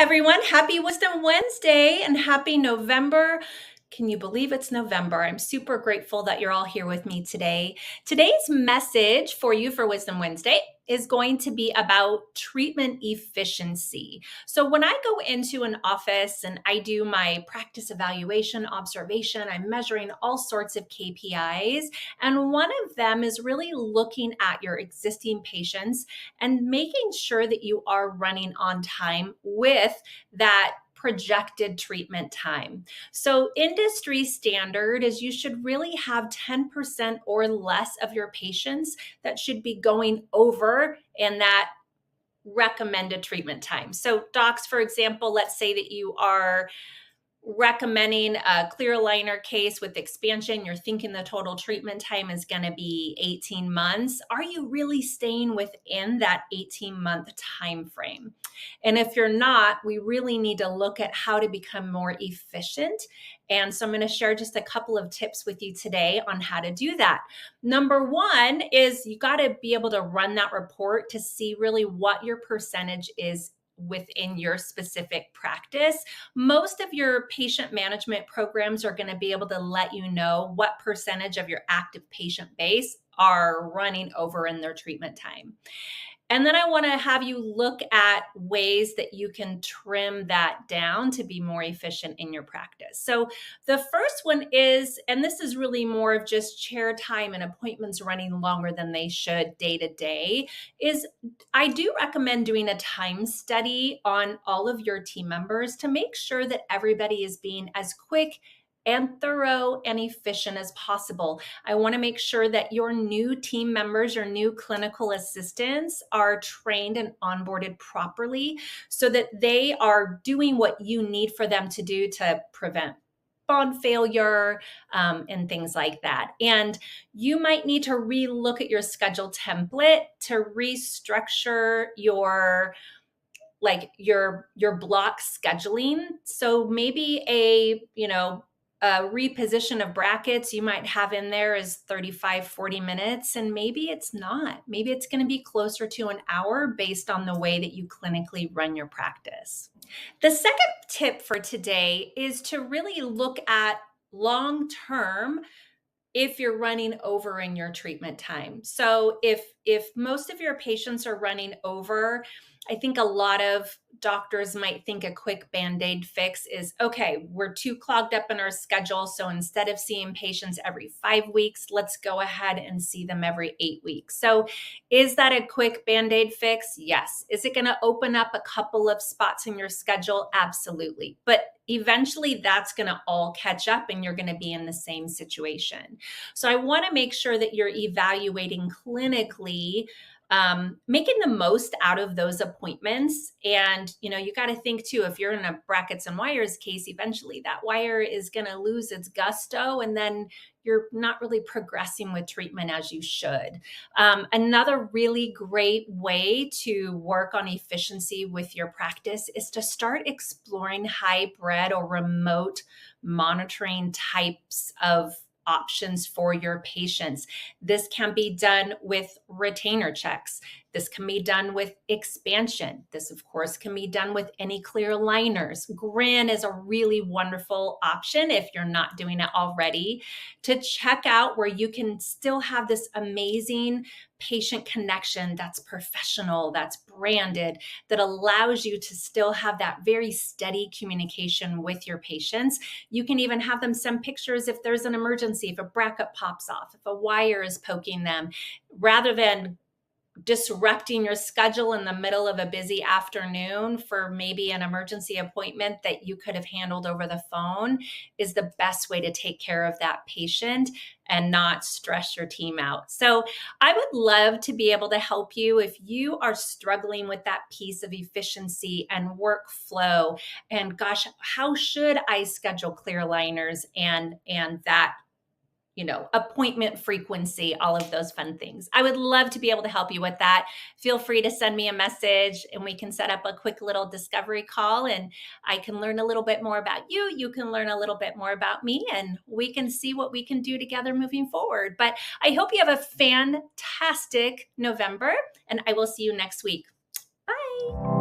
everyone. Happy Wisdom Wednesday and happy November. Can you believe it's November? I'm super grateful that you're all here with me today. Today's message for you for Wisdom Wednesday is going to be about treatment efficiency. So when I go into an office and I do my practice evaluation, observation, I'm measuring all sorts of KPIs. And one of them is really looking at your existing patients and making sure that you are running on time with that projected treatment time. So industry standard is you should really have 10% or less of your patients that should be going over in that recommended treatment time. So docs, for example, let's say that you are recommending a clear aligner case with expansion. You're thinking the total treatment time is going to be 18 months. Are you really staying within that 18-month time frame? And if you're not, we really need to look at how to become more efficient. And so I'm going to share just a couple of tips with you today on how to do that. Number one is you got to be able to run that report to see really what your percentage is within your specific practice. Most of your patient management programs are going to be able to let you know what percentage of your active patient base are running over in their treatment time. And then I want to have you look at ways that you can trim that down to be more efficient in your practice. So the first one is, and this is really more of just chair time and appointments running longer than they should day to day, is I do recommend doing a time study on all of your team members to make sure that everybody is being as quick and thorough and efficient as possible. I want to make sure that your new team members, your new clinical assistants are trained and onboarded properly so that they are doing what you need for them to do to prevent bond failure and things like that. And you might need to relook at your schedule template to restructure your block scheduling. So maybe a reposition of brackets you might have in there is 35, 40 minutes, and maybe it's not. Maybe it's going to be closer to an hour based on the way that you clinically run your practice. The second tip for today is to really look at long-term if you're running over in your treatment time. So if most of your patients are running over, I think a lot of doctors might think a quick Band-Aid fix is, okay, we're too clogged up in our schedule. So instead of seeing patients every 5 weeks, let's go ahead and see them every 8 weeks. So is that a quick Band-Aid fix? Yes. Is it going to open up a couple of spots in your schedule? Absolutely. But eventually that's going to all catch up and you're going to be in the same situation. So I want to make sure that you're evaluating clinically, making the most out of those appointments. And, you got to think too, if you're in a brackets and wires case, eventually that wire is going to lose its gusto and then you're not really progressing with treatment as you should. Another really great way to work on efficiency with your practice is to start exploring hybrid or remote monitoring types of options for your patients. This can be done with retainer checks. This can be done with expansion. This, of course, can be done with any clear aligners. Grin is a really wonderful option if you're not doing it already to check out where you can still have this amazing patient connection that's professional, that's branded, that allows you to still have that very steady communication with your patients. You can even have them send pictures if there's an emergency, if a bracket pops off, if a wire is poking them, rather than disrupting your schedule in the middle of a busy afternoon for maybe an emergency appointment that you could have handled over the phone is the best way to take care of that patient and not stress your team out. So I would love to be able to help you if you are struggling with that piece of efficiency and workflow and gosh, how should I schedule clear aligners and that appointment frequency, all of those fun things. I would love to be able to help you with that. Feel free to send me a message and we can set up a quick little discovery call and I can learn a little bit more about you. You can learn a little bit more about me and we can see what we can do together moving forward. But I hope you have a fantastic November and I will see you next week. Bye.